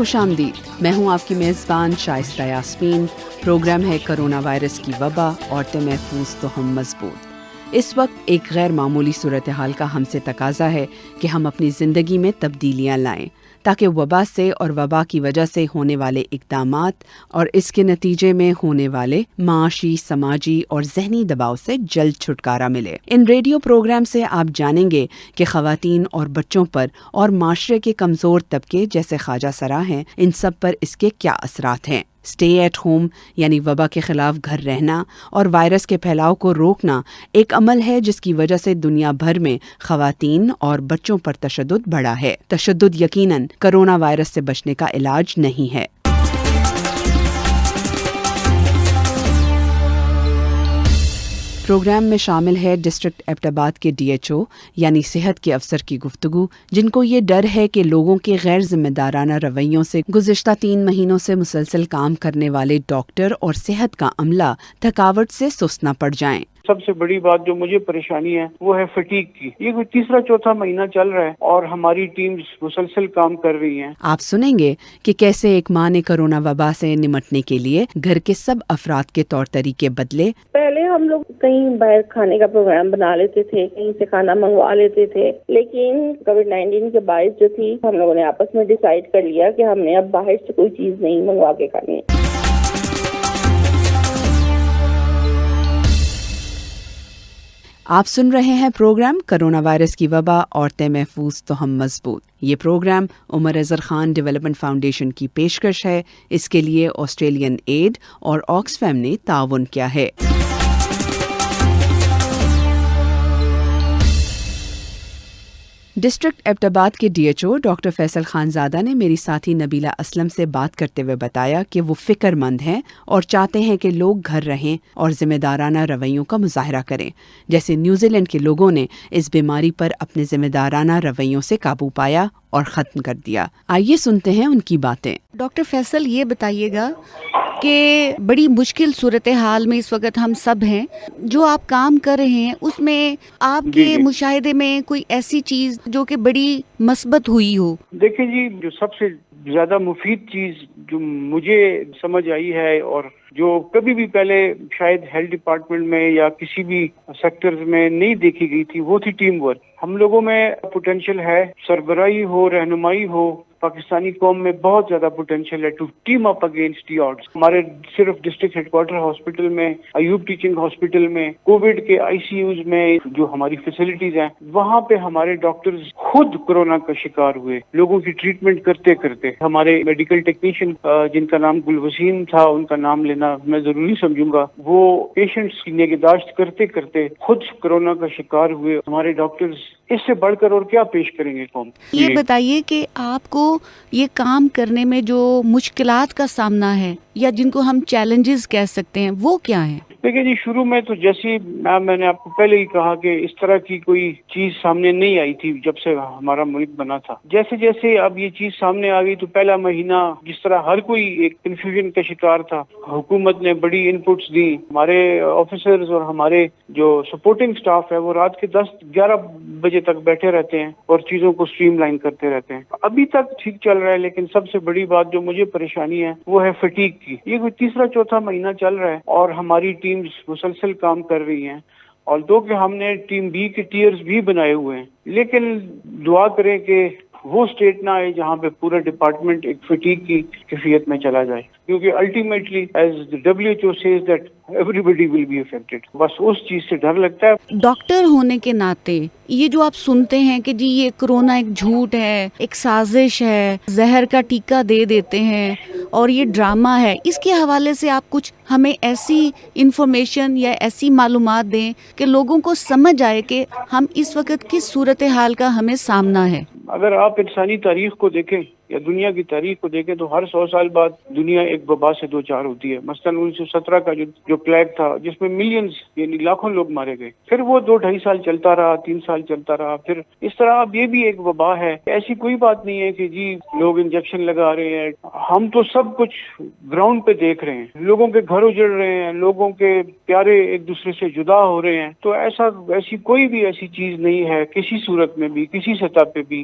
خوش آمدید. میں ہوں آپ کی میزبان شائستہ یاسمین. پروگرام ہے کرونا وائرس کی وبا، عورتیں محفوظ تو ہم مضبوط. اس وقت ایک غیر معمولی صورتحال کا ہم سے تقاضا ہے کہ ہم اپنی زندگی میں تبدیلیاں لائیں تاکہ وبا سے اور وبا کی وجہ سے ہونے والے اقدامات اور اس کے نتیجے میں ہونے والے معاشی، سماجی اور ذہنی دباؤ سے جلد چھٹکارا ملے. ان ریڈیو پروگرام سے آپ جانیں گے کہ خواتین اور بچوں پر اور معاشرے کے کمزور طبقے جیسے خواجہ سرا ہیں، ان سب پر اس کے کیا اثرات ہیں. اسٹے ایٹ ہوم یعنی وبا کے خلاف گھر رہنا اور وائرس کے پھیلاؤ کو روکنا ایک عمل ہے جس کی وجہ سے دنیا بھر میں خواتین اور بچوں پر تشدد بڑھا ہے. تشدد یقیناً کرونا وائرس سے بچنے کا علاج نہیں ہے. پروگرام میں شامل ہے ڈسٹرکٹ ایبٹ آباد کے ڈی ایچ او یعنی صحت کے افسر کی گفتگو، جن کو یہ ڈر ہے کہ لوگوں کے غیر ذمہ دارانہ رویوں سے گزشتہ 3 مہینوں سے مسلسل کام کرنے والے ڈاکٹر اور صحت کا عملہ تھکاوٹ سے سست نہ پڑ جائیں. سب سے بڑی بات جو مجھے پریشانی ہے وہ ہے فٹیگ کی. یہ کوئی تیسرا چوتھا مہینہ چل رہا ہے اور ہماری ٹیمز مسلسل کام کر رہی ہیں. آپ سنیں گے کہ کیسے ایک ماں نے کرونا وبا سے نمٹنے کے لیے گھر کے سب افراد کے طور طریقے بدلے. پہلے ہم لوگ کہیں باہر کھانے کا پروگرام بنا لیتے تھے، کہیں سے کھانا منگوا لیتے تھے، لیکن کووڈ-19 کے باعث جو تھی ہم لوگوں نے آپس میں ڈیسائیڈ کر لیا کہ ہم نے اب باہر سے کوئی چیز نہیں منگوا کے کھانی ہے. آپ سن رہے ہیں پروگرام کرونا وائرس کی وبا، عورتیں محفوظ تو ہم مضبوط. یہ پروگرام عمر اظہر خان ڈیولپمنٹ فاؤنڈیشن کی پیشکش ہے. اس کے لیے آسٹریلین ایڈ اور آکسفیم نے تعاون کیا ہے. ڈسٹرکٹ ایبٹ آباد کے D H O doctor Faisal Khanzada نے میری ساتھی نبیلہ اسلم سے بات کرتے ہوئے بتایا کہ وہ فکر مند ہیں اور چاہتے ہیں کہ لوگ گھر رہیں اور ذمہ دارانہ رویوں کا مظاہرہ کریں، جیسے نیوزی لینڈ کے لوگوں نے اس بیماری پر اپنے ذمہ دارانہ رویوں سے قابو پایا اور ختم کر دیا. آئیے سنتے ہیں ان کی باتیں. ڈاکٹر فیصل، یہ بتائیے گا کہ بڑی مشکل صورتحال میں اس وقت ہم سب ہیں، جو آپ کام کر رہے ہیں اس میں آپ کے مشاہدے میں کوئی ایسی چیز جو کہ بڑی مثبت ہوئی ہو؟ دیکھیں جی، جو سب سے زیادہ مفید چیز جو مجھے سمجھ آئی ہے اور جو کبھی بھی پہلے شاید ہیلتھ ڈپارٹمنٹ میں یا کسی بھی سیکٹر میں نہیں دیکھی گئی تھی، وہ تھی ٹیم ورک. ہم لوگوں میں پوٹینشیل ہے، سربراہی ہو، رہنمائی ہو. پاکستانی قوم میں بہت زیادہ پوٹینشیل ہے to team up against the odds. ہمارے صرف ڈسٹرکٹ ہیڈ کوارٹر ہاسپٹل میں، ایوب ٹیچنگ ہاسپٹل میں، کووڈ کے آئی سی یوز میں جو ہماری فیسلٹیز ہیں، وہاں پہ ہمارے ڈاکٹرز خود کورونا کا شکار ہوئے لوگوں کی ٹریٹمنٹ کرتے کرتے. ہمارے میڈیکل ٹیکنیشین جن کا نام گلوسیم تھا، ان کا نام لینا میں ضروری سمجھوں گا، وہ پیشنٹس کی نگہداشت کرتے کرتے خود کورونا کا شکار ہوئے. ہمارے ڈاکٹرز اس سے بڑھ کر اور کیا پیش کریں گے قوم. یہ بتائیے کہ آپ کو یہ کام کرنے میں جو مشکلات کا سامنا ہے یا جن کو ہم چیلنجز کہہ سکتے ہیں، وہ کیا ہیں؟ دیکھیں جی، شروع میں تو جیسے میں نے آپ کو پہلے ہی کہا کہ اس طرح کی کوئی چیز سامنے نہیں آئی تھی جب سے ہمارا ملک بنا تھا. جیسے جیسے اب یہ چیز سامنے آ گئی تو پہلا مہینہ جس طرح ہر کوئی ایک کنفیوژن کا شکار تھا. حکومت نے بڑی انپٹس دی. ہمارے آفیسرز اور ہمارے جو سپورٹنگ سٹاف ہے وہ رات کے 10-11 بجے تک بیٹھے رہتے ہیں اور چیزوں کو سٹریم لائن کرتے رہتے ہیں. ابھی تک ٹھیک چل رہا ہے، لیکن سب سے بڑی بات جو مجھے پریشانی ہے وہ ہے فٹیگ کی. یہ کوئی تیسرا چوتھا مہینہ چل رہا ہے اور ہماری ٹیمز مسلسل کام کر رہی ہیں. اور دو کہ ہم نے ٹیم بی کے ٹیئرز بھی بنائے ہوئے ہیں، لیکن دعا کریں کہ وہ اسٹیٹ نہ آئے جہاں پہ پورا ڈپارٹمنٹ ایک فٹیگ کی کیفیت میں چلا جائے، کیونکہ ultimately as WHO says that everybody will be affected. بس اس چیز سے ڈر لگتا ہے. ڈاکٹر ہونے کے ناطے یہ جو آپ سنتے ہیں کہ جی یہ کرونا ایک جھوٹ ہے، ایک سازش ہے، زہر کا ٹیکہ دے دیتے ہیں اور یہ ڈرامہ ہے، اس کے حوالے سے آپ کچھ ہمیں ایسی انفارمیشن یا ایسی معلومات دیں کہ لوگوں کو سمجھ آئے کہ ہم اس وقت کس صورتحال کا ہمیں سامنا ہے. اگر آپ انسانی تاریخ کو دیکھیں یا دنیا کی تاریخ کو دیکھیں تو ہر 100 سال بعد دنیا ایک وبا سے دوچار ہوتی ہے. مثلاً 1917 کا جو پلیگ تھا جس میں ملینز یعنی لاکھوں لوگ مارے گئے، پھر وہ 2-2.5 سال چلتا رہا، 3 سال چلتا رہا. پھر اس طرح اب یہ بھی ایک وبا ہے. ایسی کوئی بات نہیں ہے کہ جی لوگ انجیکشن لگا رہے ہیں. ہم تو سب کچھ گراؤنڈ پہ دیکھ رہے ہیں. لوگوں کے گھر اجڑ رہے ہیں، لوگوں کے پیارے ایک دوسرے سے جدا ہو رہے ہیں. تو ایسی کوئی بھی ایسی چیز نہیں ہے کسی صورت میں بھی، کسی سطح پہ بھی.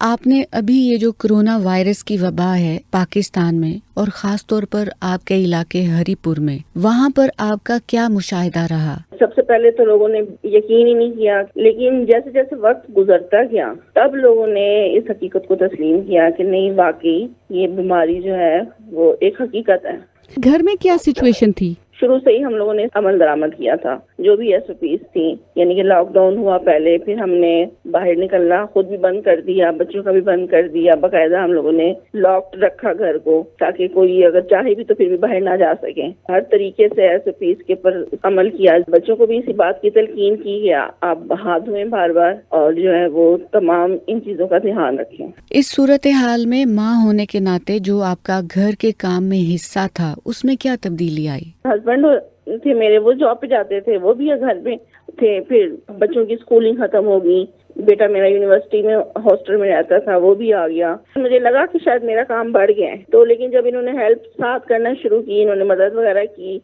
آپ نے ابھی یہ جو کرونا وائرس کی وبا ہے پاکستان میں اور خاص طور پر آپ کے علاقے ہری پور میں، وہاں پر آپ کا کیا مشاہدہ رہا؟ سب سے پہلے تو لوگوں نے یقین ہی نہیں کیا، لیکن جیسے جیسے وقت گزرتا گیا تب لوگوں نے اس حقیقت کو تسلیم کیا کہ نہیں، واقعی یہ بیماری جو ہے وہ ایک حقیقت ہے۔ گھر میں کیا سچویشن تھی؟ شروع سے ہی ہم لوگوں نے عمل درآمد کیا تھا، جو بھی SOPs تھی، یعنی کہ لاک ڈاؤن ہوا پہلے، پھر ہم نے باہر نکلنا خود بھی بند کر دیا، بچوں کا بھی بند کر دیا، باقاعدہ ہم لوگوں نے لاکڈ رکھا گھر کو تاکہ کوئی اگر چاہے بھی تو پھر بھی باہر نہ جا سکے۔ ہر طریقے سے SOPs کے پر عمل کیا، بچوں کو بھی اسی بات کی تلقین کی گیا آپ ہاتھ دھوئیں بار بار، اور جو ہے وہ تمام ان چیزوں کا دھیان رکھیں۔ اس صورتحال میں ماں ہونے کے ناطے جو آپ کا گھر کے کام میں حصہ تھا اس میں کیا تبدیلی آئی؟ ہسبینڈ تھے میرے، وہ جاب پہ جاتے تھے، وہ بھی گھر پہ تھے، پھر بچوں کی اسکولنگ ختم ہو گئی، بیٹا میرا یونیورسٹی میں ہاسٹل میں رہتا تھا، وہ بھی آ گیا۔ مجھے لگا کہ شاید میرا کام بڑھ گیا ہے، تو لیکن جب انہوں نے ہیلپ ساتھ کرنا شروع کی، انہوں نے مدد وغیرہ کی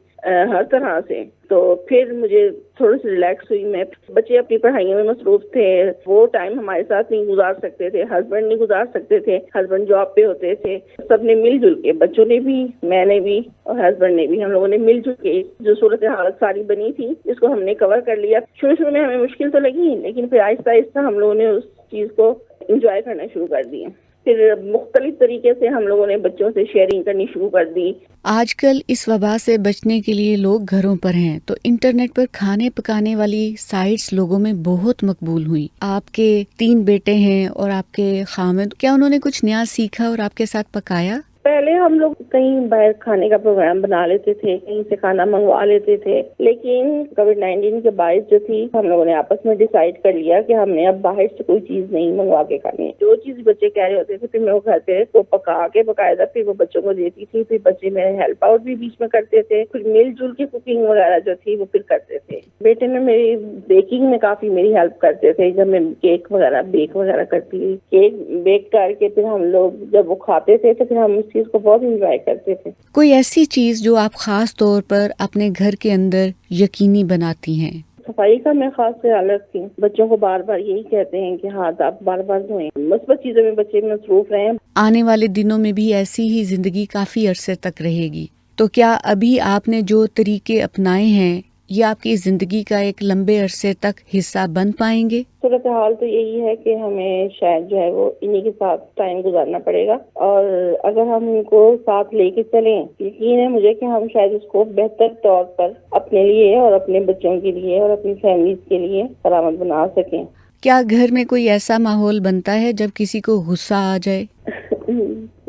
ہر طرح سے، تو پھر مجھے تھوڑی سی ریلیکس ہوئی میں۔ بچے اپنی پڑھائیوں میں مصروف تھے، وہ ٹائم ہمارے ساتھ نہیں گزار سکتے تھے، ہسبینڈ نہیں گزار سکتے تھے، ہسبینڈ جاب پہ ہوتے تھے۔ سب نے مل جل کے، بچوں نے بھی، میں نے بھی اور ہسبینڈ نے بھی، ہم لوگوں نے مل جل کے جو صورتحال ساری بنی تھی اس کو ہم نے کور کر لیا۔ شروع میں ہمیں مشکل تو لگی، لیکن پھر آہستہ آہستہ ہم لوگوں نے اس چیز کو انجوائے کرنا شروع کر دیا۔ پھر مختلف طریقے سے ہم لوگوں نے بچوں سے شیئرنگ کرنی شروع کر دی۔ آج کل اس وبا سے بچنے کے لیے لوگ گھروں پر ہیں، تو انٹرنیٹ پر کھانے پکانے والی سائٹس لوگوں میں بہت مقبول ہوئی۔ آپ کے 3 بیٹے ہیں اور آپ کے خامد، کیا انہوں نے کچھ نیا سیکھا اور آپ کے ساتھ پکایا؟ پہلے ہم لوگ کہیں باہر کھانے کا پروگرام بنا لیتے تھے، کہیں سے کھانا منگوا لیتے تھے، لیکن کووڈ-19 کے باعث جو تھی ہم لوگوں نے آپس میں ڈیسائیڈ کر لیا کہ ہم نے اب باہر سے کوئی چیز نہیں منگوا کے کھانی ہے۔ جو چیز بچے کہہ رہے ہوتے تھے پھر میں وہ گھر پہ وہ پکا کے باقاعدہ پھر وہ بچوں کو دیتی تھی، پھر بچے میرے ہیلپ آؤٹ بھی بیچ میں کرتے تھے، پھر مل جل کے کوکنگ وغیرہ جو تھی وہ پھر کرتے تھے۔ بیٹے نے میری بیکنگ میں کافی میری ہیلپ کرتے تھے، جب میں کیک وغیرہ بیک وغیرہ کرتی تھی، کیک بیک کر کے پھر ہم لوگ جب وہ کھاتے تھے تو پھر ہم اس چیز کو بہت انجوائے کرتے تھے۔ کوئی ایسی چیز جو آپ خاص طور پر اپنے گھر کے اندر یقینی بناتی ہیں؟ صفائی کا میں خاص خیال رکھتی ہوں، بچوں کو بار بار یہی کہتے ہیں کہ ہاتھ آپ بار بار دھوئیں، مثبت چیزوں میں بچے مصروف رہیں۔ آنے والے دنوں میں بھی ایسی ہی زندگی کافی عرصے تک رہے گی، تو کیا ابھی آپ نے جو طریقے اپنائے ہیں یہ آپ کی زندگی کا ایک لمبے عرصے تک حصہ بن پائیں گے؟ صورتحال تو یہی ہے کہ ہمیں شاید جو ہے وہ انہی کے ساتھ ٹائم گزارنا پڑے گا، اور اگر ہم ان کو ساتھ لے کے چلیں، یقین ہے مجھے کہ ہم شاید اس کو بہتر طور پر اپنے لیے اور اپنے بچوں کے لیے اور اپنی فیملیز کے لیے کارآمد بنا سکیں۔ کیا گھر میں کوئی ایسا ماحول بنتا ہے جب کسی کو غصہ آ جائے؟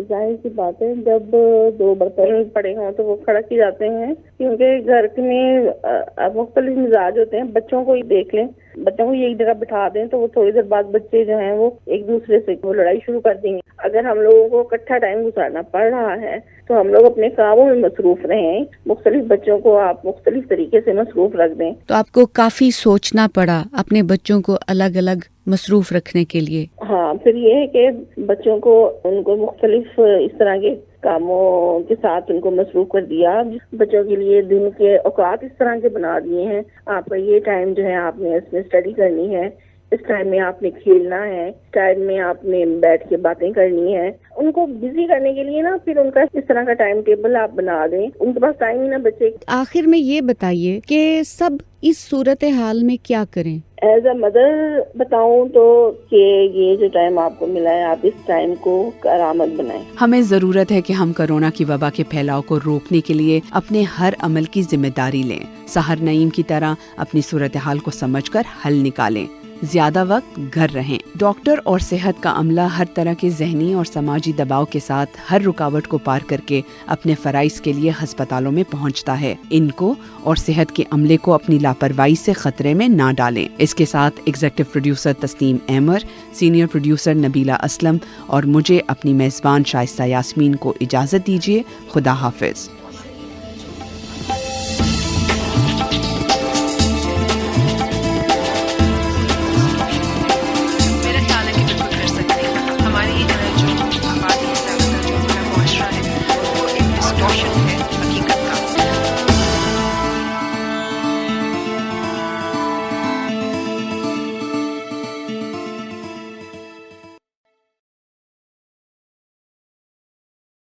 ظاہر سی بات ہے، جب 2 برتن پڑے ہوں تو وہ کھڑک ہی جاتے ہیں، کیونکہ گھر میں مختلف مزاج ہوتے ہیں۔ بچوں کو ہی دیکھ لیں، بچوں کو ایک جگہ بٹھا دیں تو وہ تھوڑی دیر بعد بچے جو ہیں وہ ایک دوسرے سے وہ لڑائی شروع کر دیں گے۔ اگر ہم لوگوں کو اکٹھا ٹائم گزارنا پڑ رہا ہے تو ہم لوگ اپنے کاموں میں مصروف رہیں، مختلف بچوں کو آپ مختلف طریقے سے مصروف رکھ دیں۔ تو آپ کو کافی سوچنا پڑا اپنے بچوں کو الگ الگ مصروف رکھنے کے لیے۔ ہاں، پھر یہ ہے کہ بچوں کو ان کو مختلف اس طرح کے کاموں کے ساتھ ان کو مصروف کر دیا۔ بچوں کے لیے دن کے اوقات اس طرح کے بنا دیے ہیں، آپ کا یہ ٹائم جو ہے آپ نے اس میں اسٹڈی کرنی ہے، اس ٹائم میں آپ نے کھیلنا ہے، اس ٹائم میں آپ نے بیٹھ کے باتیں کرنی ہے۔ ان کو بزی کرنے کے لیے نا پھر ان کا اس طرح کا ٹائم ٹیبل آپ بنا دیں، ان کے پاس ٹائم ہی نہ بچے۔ آخر میں یہ بتائیے کہ سب اس صورتحال میں کیا کریں؟ ایز اے مدر بتاؤں تو کہ یہ جو ٹائم آپ کو ملا ہے آپ اس ٹائم کو کارآمد بنائیں۔ ہمیں ضرورت ہے کہ ہم کورونا کی وبا کے پھیلاؤ کو روکنے کے لیے اپنے ہر عمل کی ذمہ داری لیں، سحر نعیم کی طرح اپنی صورتحال کو سمجھ کر حل نکالیں، زیادہ وقت گھر رہیں۔ ڈاکٹر اور صحت کا عملہ ہر طرح کے ذہنی اور سماجی دباؤ کے ساتھ ہر رکاوٹ کو پار کر کے اپنے فرائض کے لیے ہسپتالوں میں پہنچتا ہے۔ ان کو اور صحت کے عملے کو اپنی لاپرواہی سے خطرے میں نہ ڈالیں۔ اس کے ساتھ ایگزیکٹو پروڈیوسر تسنیم احمر، سینئر پروڈیوسر نبیلہ اسلم اور مجھے اپنی میزبان شائستہ یاسمین کو اجازت دیجیے۔ خدا حافظ۔